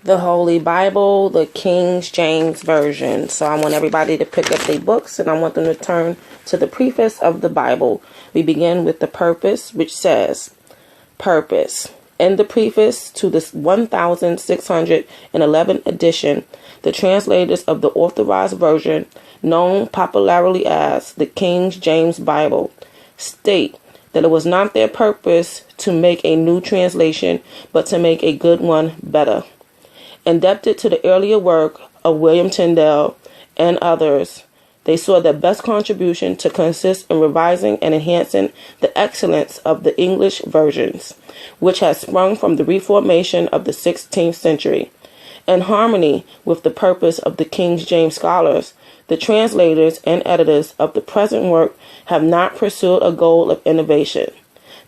the Holy Bible, the King James Version. So I want everybody to pick up their books and I want them to turn to the preface of the Bible. We begin with the Purpose, which says, Purpose. In the preface to this 1611 edition, the translators of the Authorized Version, known popularly as the King James Bible, state that it was not their purpose to make a new translation, but to make a good one better. Indebted to the earlier work of William Tyndale and others, they saw their best contribution to consist in revising and enhancing the excellence of the English versions, which had sprung from the Reformation of the 16th century. In harmony with the purpose of the King James scholars, the translators and editors of the present work have not pursued a goal of innovation.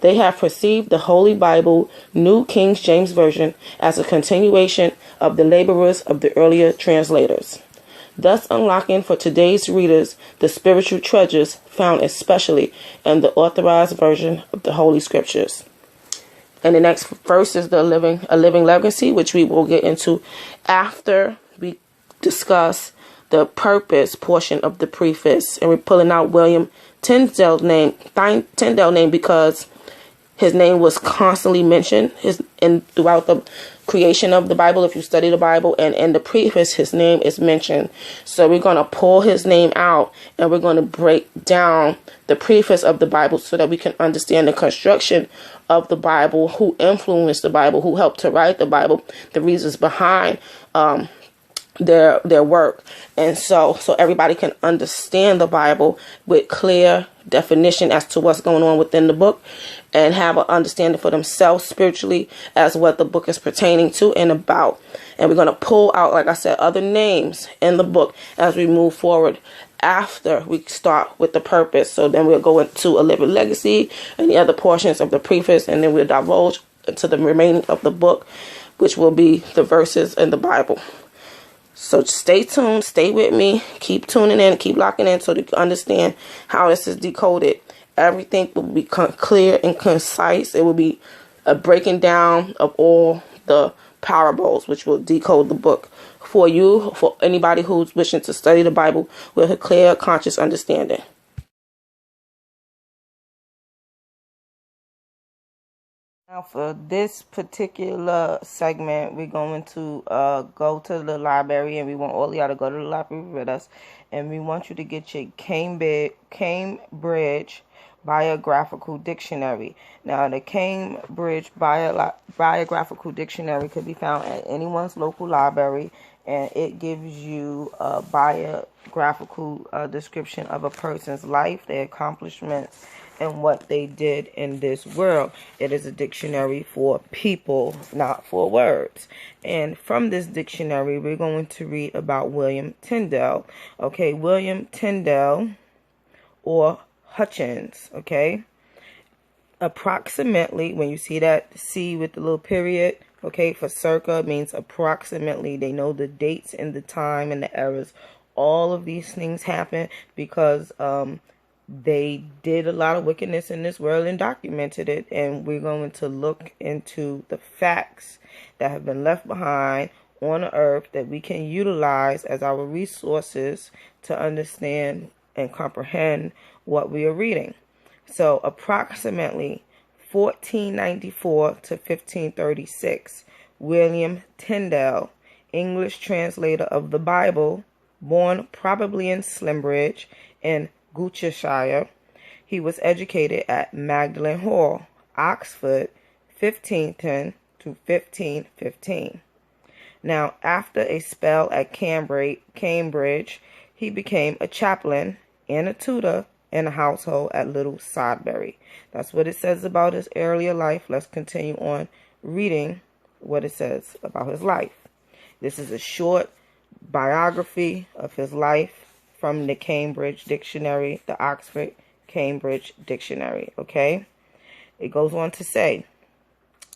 They have perceived the Holy Bible, New King James Version, as a continuation of the laborers of the earlier translators, thus unlocking for today's readers the spiritual treasures found especially in the Authorized Version of the Holy Scriptures. And the next verse is a living legacy, which we will get into after we discuss the purpose portion of the preface. And we're pulling out William Tyndale's name because his name was constantly mentioned throughout the creation of the Bible. If you study the Bible, and in the preface, his name is mentioned. So we're going to pull his name out and we're going to break down the preface of the Bible so that we can understand the construction of the Bible, who influenced the Bible, who helped to write the Bible, the reasons behind their work. And so everybody can understand the Bible with clear definition as to what's going on within the book and have an understanding for themselves spiritually as what the book is pertaining to and about. And we're going to pull out, like I said, other names in the book as we move forward after we start with the purpose. So then we'll go into a living legacy and the other portions of the preface, and then we'll divulge into the remaining of the book, which will be the verses in the Bible. So stay tuned, stay with me, keep tuning in, keep locking in so that you can understand how this is decoded. Everything will be clear and concise. It will be a breaking down of all the parables, which will decode the book for you, for anybody who's wishing to study the Bible with a clear, conscious understanding. Now for this particular segment, we're going to go to the library, and we want all y'all to go to the library with us, and we want you to get your Cambridge Biographical Dictionary. Now the Cambridge Biographical Dictionary could be found at anyone's local library, and it gives you a biographical description of a person's life, their accomplishments, and what they did in this world. It is a dictionary for people, not for words. And from this dictionary, we're going to read about William Tyndale. Okay, William Tyndale, or Hutchins, okay? Approximately, when you see that C with the little period, okay, for circa means approximately. They know the dates and the time and the eras. All of these things happen because they did a lot of wickedness in this world and documented it. And we're going to look into the facts that have been left behind on the earth that we can utilize as our resources to understand and comprehend what we are reading. So approximately 1494 to 1536, William Tyndale, English translator of the Bible, born probably in Slimbridge in Gloucestershire. He was educated at Magdalen Hall, Oxford, 1510 to 1515. Now, after a spell at Cambridge, he became a chaplain and a tutor in a household at Little Sodbury. That's what it says about his earlier life. Let's continue on reading what it says about his life. This is a short biography of his life from the Cambridge Dictionary, the Oxford Cambridge Dictionary, okay? It goes on to say,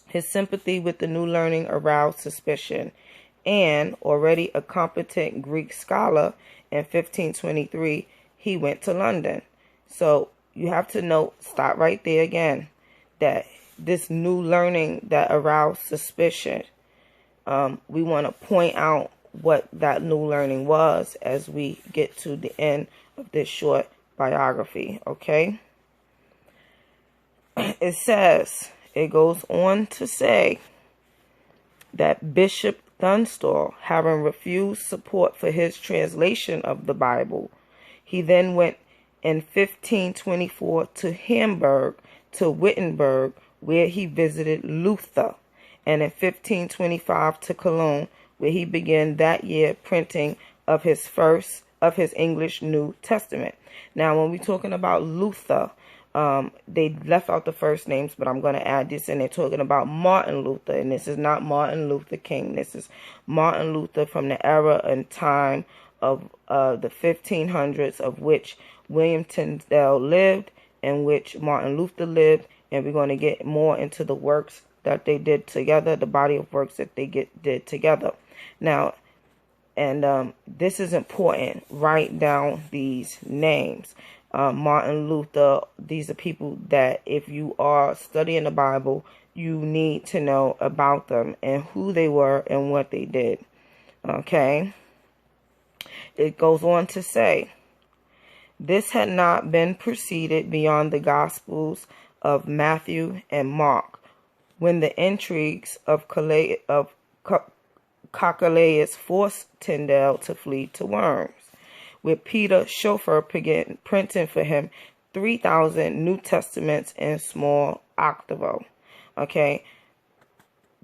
his sympathy with the new learning aroused suspicion, and already a competent Greek scholar, in 1523, he went to London. So you have to note, stop right there again, that this new learning that aroused suspicion we want to point out what that new learning was as we get to the end of this short biography, okay? It goes on to say that Bishop Tunstall, having refused support for his translation of the Bible, he then went in 1524 to Hamburg, to Wittenberg, where he visited Luther, and in 1525 to Cologne, where he began that year printing of his English New Testament. Now, when we're talking about Luther, they left out the first names, but I'm going to add this in. They're talking about Martin Luther, and this is not Martin Luther King. This is Martin Luther from the era and time of the 1500s, of which William Tyndale lived and which Martin Luther lived, and we're going to get more into the works that they did together, the body of works that they did together. Now, and this is important. Write down these names. Martin Luther, these are people that if you are studying the Bible, you need to know about them and who they were and what they did. Okay? It goes on to say, this had not been proceeded beyond the Gospels of Matthew and Mark, when the intrigues of Cochlaeus forced Tyndale to flee to Worms, where Peter Schoeffer began printing for him 3,000 New Testaments in small octavo. Okay,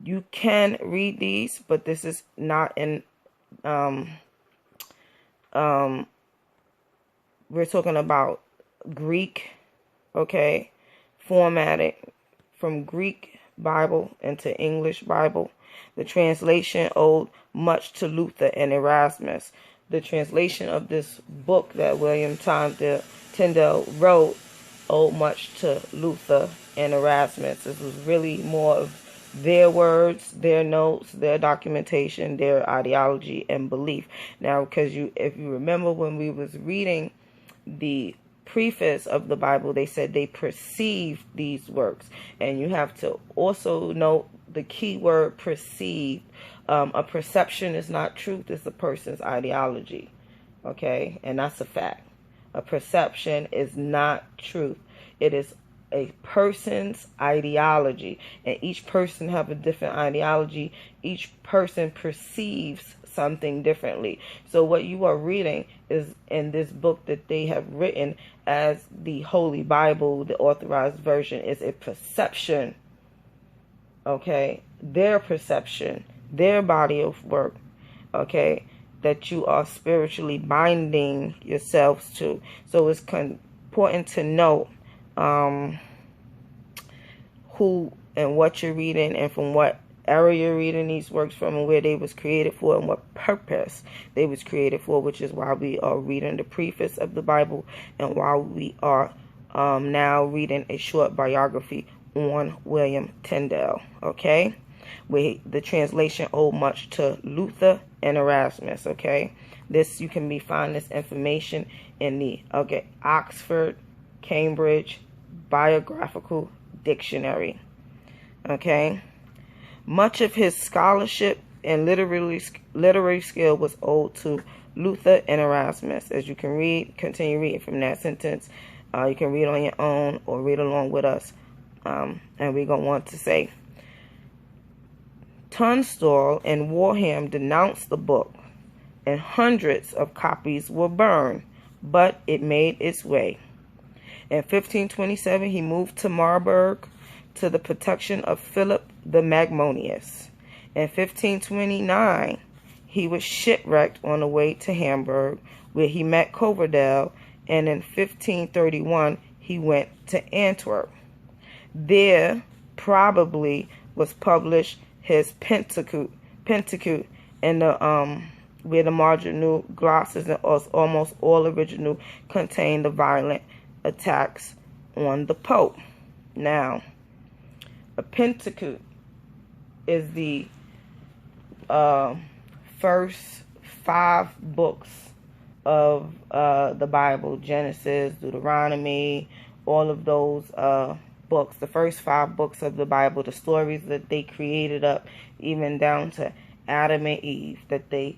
you can read these, but this is not in. We're talking about Greek, okay, formatted from Greek Bible into English Bible. The translation owed much to Luther and Erasmus. The translation of this book that William Tyndale wrote owed much to Luther and Erasmus. This was really more of their words, their notes, their documentation, their ideology and belief. Now, because if you remember when we was reading the preface of the Bible, they said they perceived these works, and you have to also note the key word perceived. A perception is not truth, it's a person's ideology, okay, and that's a fact. A perception is not truth, it is a person's ideology, and each person have a different ideology. Each person perceives something differently. So what you are reading is in this book that they have written as the Holy Bible, the authorized version, is a perception, okay, their perception, their body of work, okay, that you are spiritually binding yourselves to. So it's important to know who and what you're reading and from what era you're reading these works from and where they was created for and what purpose they was created for, which is why we are reading the preface of the Bible and why we are now reading a short biography on William Tyndale, okay? Where the translation owed much to Luther and Erasmus, okay? You can find this information in the Oxford, Cambridge Biographical Dictionary, okay? Much of his scholarship and literary skill was owed to Luther and Erasmus. As you can continue reading from that sentence. You can read on your own or read along with us. And we're going to want to say, Tunstall and Warham denounced the book, and hundreds of copies were burned, but it made its way. In 1527, he moved to Marburg to the protection of Philip the Magnanimous. In 1529, he was shipwrecked on the way to Hamburg, where he met Coverdale, and in 1531, he went to Antwerp. There probably was published his Pentateuch, and where the marginal glosses and almost all original contain the violent attacks on the Pope. Now, a Pentateuch is the first 5 books of the Bible: Genesis, Deuteronomy, all of those books. The first 5 books of the Bible, the stories that they created up, even down to Adam and Eve, that they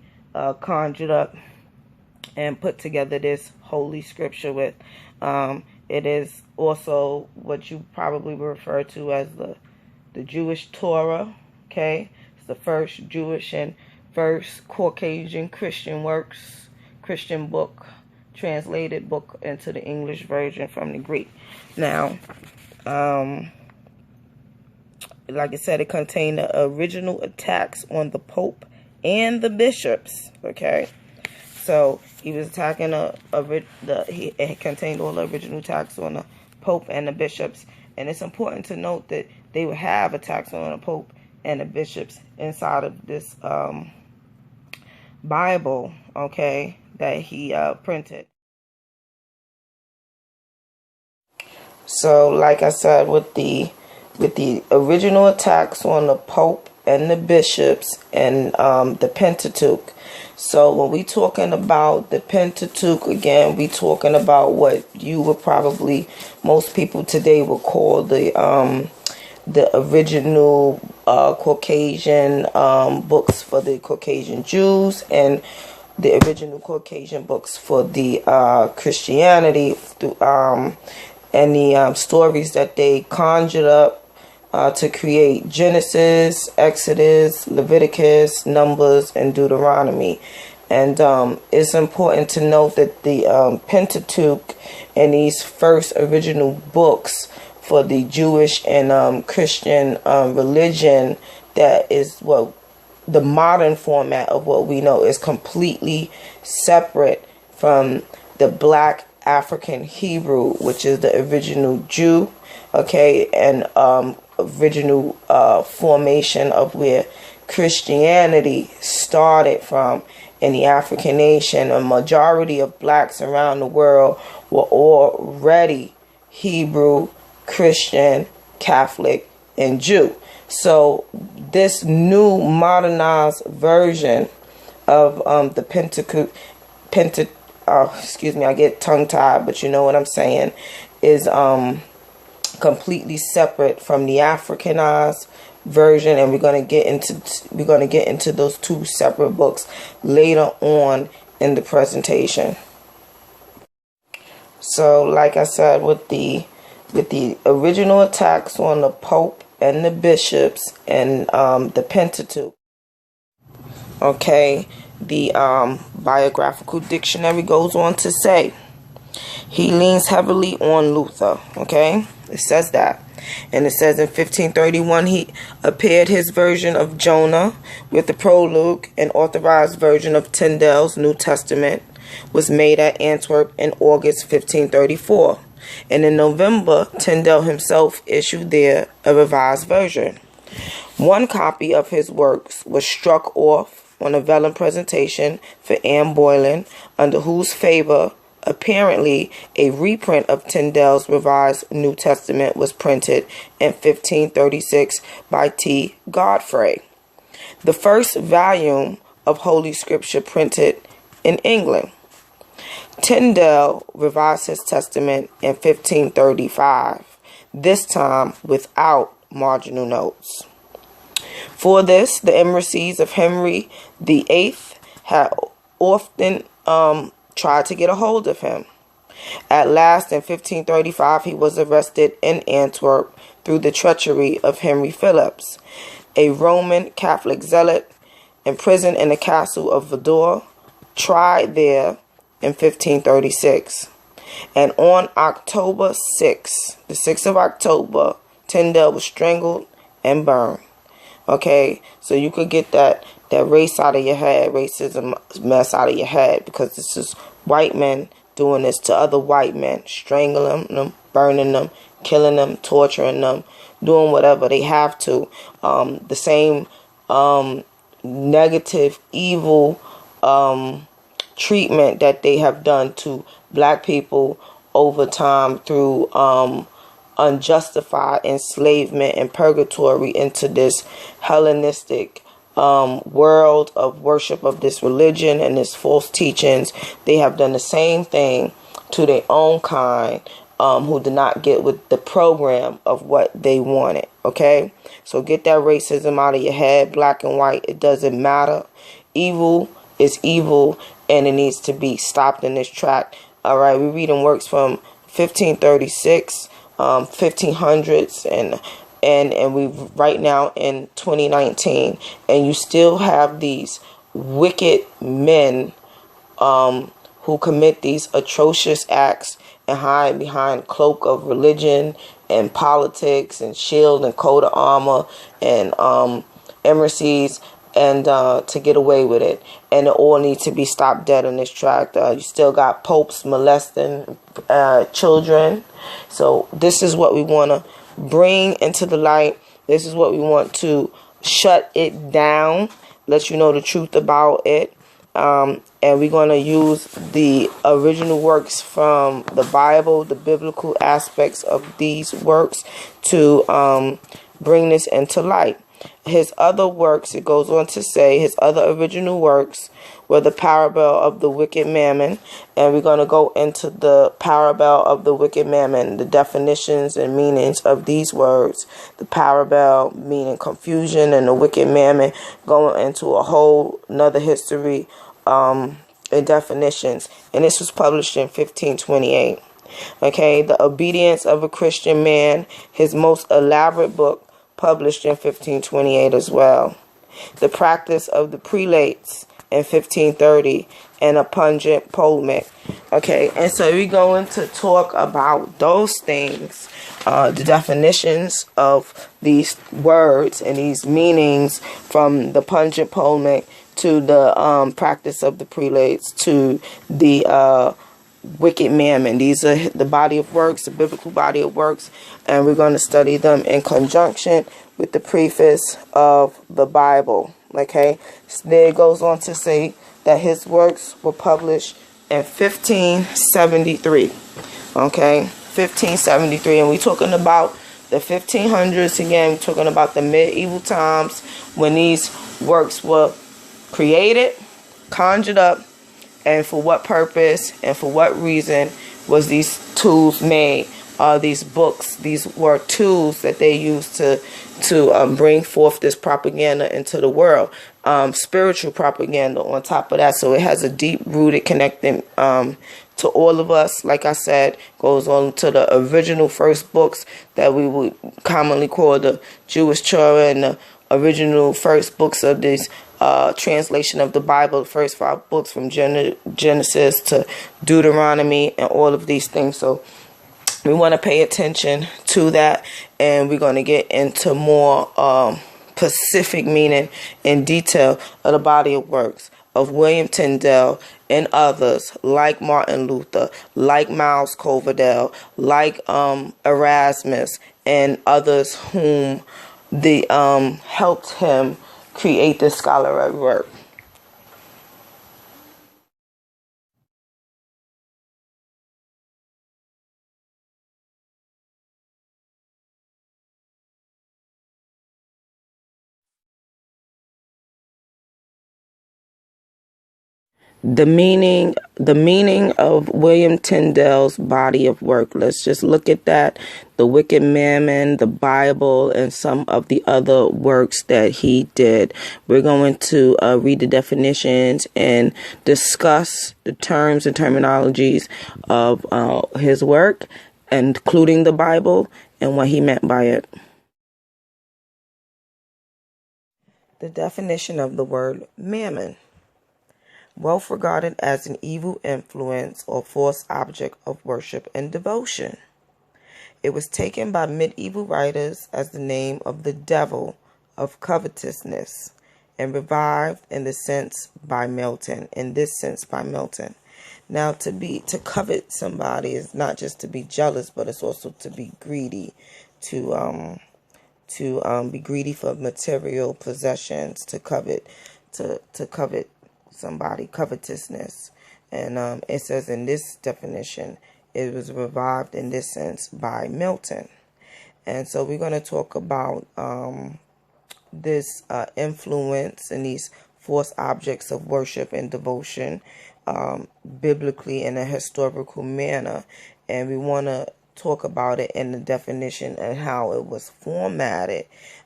conjured up and put together this holy scripture with. It is also what you probably refer to as the Jewish Torah. Okay, it's the first Jewish and first Caucasian Christian book, translated book into the English version from the Greek. Now, like I said, it contained the original attacks on the Pope and the bishops. Okay, so he was attacking it contained all the original attacks on the Pope and the bishops, and it's important to note that they would have attacks on the Pope and the bishops inside of this Bible, okay, that he printed. So, like I said, with the original attacks on the Pope and the bishops and the Pentateuch. So when we talking about the Pentateuch, again, we talking about what you would probably, most people today would call the original Caucasian books for the Caucasian Jews, and the original Caucasian books for the Christianity, and the stories that they conjured up to create Genesis, Exodus, Leviticus, Numbers, and Deuteronomy. And it's important to note that the Pentateuch and these first original books for the Jewish and Christian religion, that is what the modern format of what we know, is completely separate from the Black African Hebrew, which is the original Jew, okay, and original formation of where Christianity started from in the African nation. A majority of blacks around the world were already Hebrew, Christian, Catholic, and Jew. So this new modernized version of the Pentateuch, excuse me, I get tongue-tied, but you know what I'm saying, is completely separate from the Africanized version, and we're going to get into those two separate books later on in the presentation. So, like I said, with the original attacks on the Pope and the bishops and the Pentateuch, okay, the biographical dictionary goes on to say he leans heavily on Luther. Okay, it says that. And it says in 1531 he appeared his version of Jonah with the prologue. An authorized version of Tyndale's New Testament was made at Antwerp in August 1534. And in November, Tyndale himself issued there a revised version. One copy of his works was struck off on a vellum presentation for Anne Boleyn, under whose favor apparently a reprint of Tyndale's revised New Testament was printed in 1536 by T. Godfrey, the first volume of Holy Scripture printed in England. Tyndale revised his testament in 1535, this time without marginal notes. For this, the embassies of Henry VIII had often tried to get a hold of him. At last, in 1535, he was arrested in Antwerp through the treachery of Henry Phillips, a Roman Catholic zealot, imprisoned in the castle of Vador, tried there in 1536. And on October 6, the 6th of October, Tyndale was strangled and burned. Okay, so you could get that race out of your head, racism mess out of your head, because this is white men doing this to other white men, strangling them, burning them, killing them, torturing them, doing whatever they have to. The same negative, evil treatment that they have done to black people over time through unjustified enslavement and purgatory into this Hellenistic world of worship of this religion and this false teachings. They have done the same thing to their own kind who did not get with the program of what they wanted. Okay, so get that racism out of your head. Black and white, it doesn't matter. Evil is evil, and it needs to be stopped in this track. All right, we're reading works from 1536, 1500s, and we right now in 2019, and you still have these wicked men who commit these atrocious acts and hide behind cloak of religion and politics and shield and coat of armor and embassies and to get away with it. And it all needs to be stopped dead in this track. You still got popes molesting children. So this is what we want to bring into the light. This is what we want to shut it down, let you know the truth about it. And we're going to use the original works from the Bible, the biblical aspects of these works to bring this into light. His other works, it goes on to say, his other original works were the parable of the wicked mammon. And we're going to go into the parable of the wicked mammon, the definitions and meanings of these words. The parable meaning confusion, and the wicked mammon going into a whole another history and definitions. And this was published in 1528. Okay, The Obedience of a Christian Man, his most elaborate book, published in 1528 as well. The Practice of the Prelates in 1530, and a pungent polemic. Okay, and so we're going to talk about those things, the definitions of these words and these meanings, from the pungent polemic to the practice of the prelates to the wicked mammon. These are the body of works, the biblical body of works, and we're going to study them in conjunction with the preface of the Bible. Okay, so there it goes on to say that his works were published in 1573. Okay, 1573, and we're talking about the 1500s again. We're talking about the medieval times when these works were created, conjured up, and for what purpose and for what reason was these tools made? These books, these were tools that they used to bring forth this propaganda into the world, spiritual propaganda on top of that. So it has a deep-rooted connection to all of us. Like I said, goes on to the original first books that we would commonly call the Jewish Torah, and the original first books of this translation of the Bible, the first 5 books from Genesis to Deuteronomy and all of these things. So we want to pay attention to that, and we're going to get into more specific meaning and detail of the body of works of William Tyndale and others like Martin Luther, like Miles Coverdale, like Erasmus, and others whom the helped him create this scholarly work. The meaning of William Tyndale's body of work. Let's just look at that. The Wicked Mammon, the Bible, and some of the other works that he did. We're going to read the definitions and discuss the terms and terminologies of his work, including the Bible and what he meant by it. The definition of the word mammon. Wealth regarded as an evil influence or false object of worship and devotion. It was taken by medieval writers as the name of the devil of covetousness, and revived in this sense by Milton. Now, to covet somebody is not just to be jealous, but it's also to be greedy, to be greedy for material possessions, to covet somebody, covetousness. And it says in this definition, it was revived in this sense by Milton. And so we're going to talk about this influence and these false objects of worship and devotion biblically in a historical manner. And we want to talk about it in the definition and how it was formatted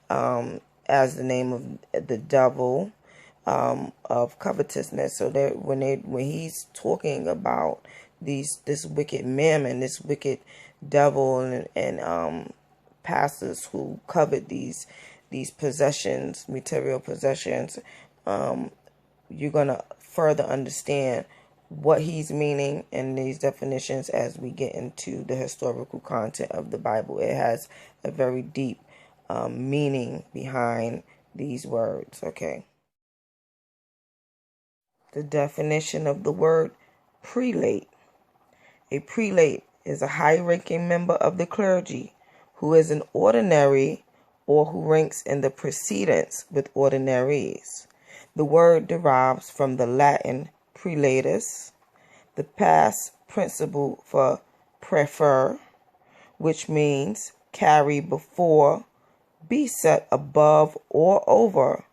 as the name of the devil of covetousness. So that when he's talking about this wicked mammon, this wicked devil, and pastors who covet these possessions, material possessions, you're gonna further understand what he's meaning in these definitions as we get into the historical content of the Bible. It has a very deep meaning behind these words. Okay. The definition of the word prelate. A prelate is a high-ranking member of the clergy who is an ordinary or who ranks in the precedence with ordinaries. The word derives from the Latin prelatus, the past participle for prefer, which means carry before, be set above or over,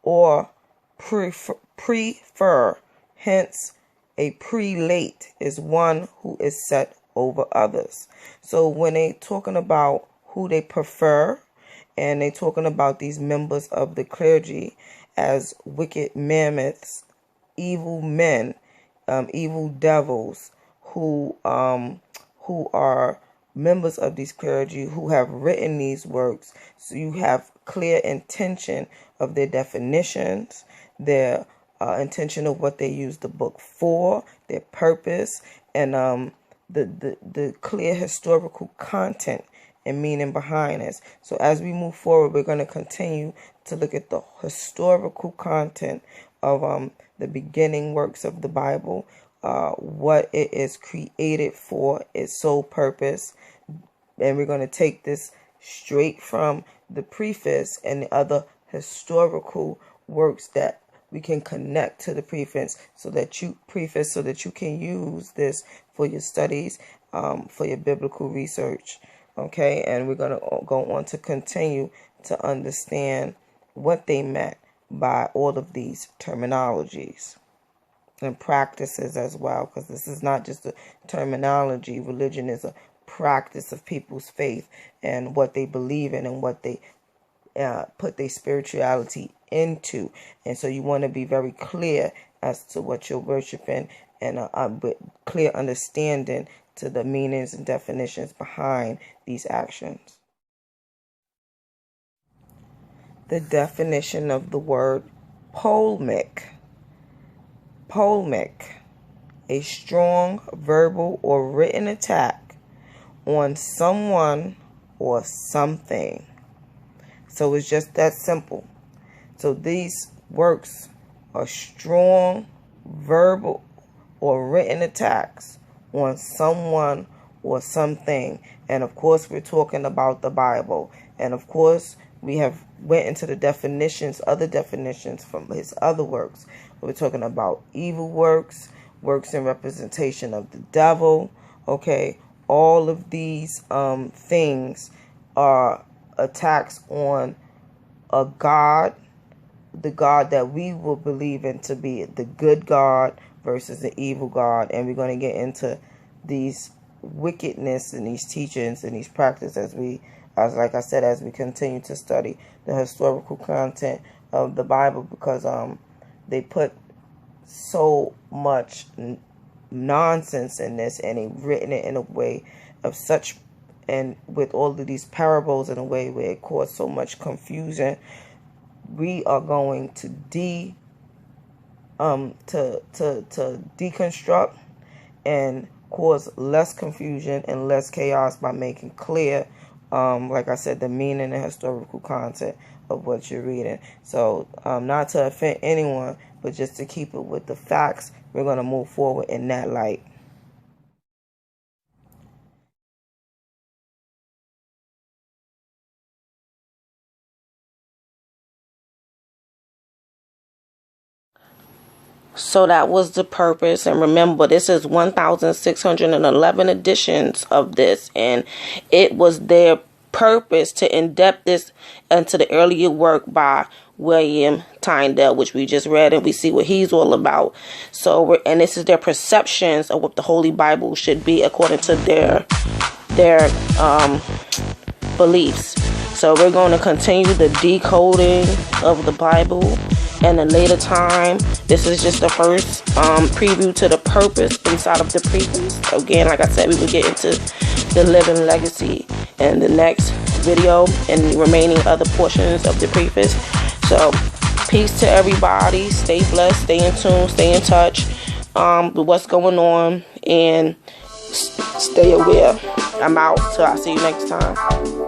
or prefer. Hence, a prelate is one who is set over others. So when they talking about who they prefer, and they talking about these members of the clergy as wicked mammoths, evil men, evil devils, who are members of these clergy who have written these works. So you have clear intention of their definitions, their intention of what they use the book for, their purpose, and the clear historical content and meaning behind this. So as we move forward, we're going to continue to look at the historical content of the beginning works of the Bible, what it is created for, its sole purpose. And we're going to take this straight from the preface and the other historical works that we can connect to the preface, so that you can use this for your studies, for your biblical research. Okay, and we're going to go on to continue to understand what they meant by all of these terminologies and practices as well, because this is not just a terminology. Religion is a practice of people's faith and what they believe in and what they put their spirituality into. And so you want to be very clear as to what you're worshiping, and with clear understanding to the meanings and definitions behind these actions. The definition of the word polemic. Polemic, a strong verbal or written attack on someone or something. So it's just that simple. So these works are strong verbal or written attacks on someone or something. And of course, we're talking about the Bible. And of course, we have went into the definitions, other definitions from his other works. We're talking about evil works, works in representation of the devil. Okay, all of these things are attacks on a God, the God that we will believe in to be the good God versus the evil God. And we're going to get into these wickedness and these teachings and these practices like I said, as we continue to study the historical content of the Bible, because they put so much nonsense in this, and they've written it in a way of such, and with all of these parables in a way where it caused so much confusion. We are going to deconstruct and cause less confusion and less chaos by making clear, like I said, the meaning and historical content of what you're reading. So not to offend anyone, but just to keep it with the facts, we're going to move forward in that light. So that was the purpose. And remember, this is 1,611 editions of this. And it was their purpose to in-depth this into the earlier work by William Tyndale, which we just read, and we see what he's all about. So, and this is their perceptions of what the Holy Bible should be according to their their beliefs. So we're going to continue the decoding of the Bible and a later time. This is just the first preview to the purpose inside of the preface. Again, like I said, we will get into the living legacy in the next video and the remaining other portions of the preface. So peace to everybody. Stay blessed, stay in tune, stay in touch with what's going on, and stay aware. I'm out, so I'll see you next time.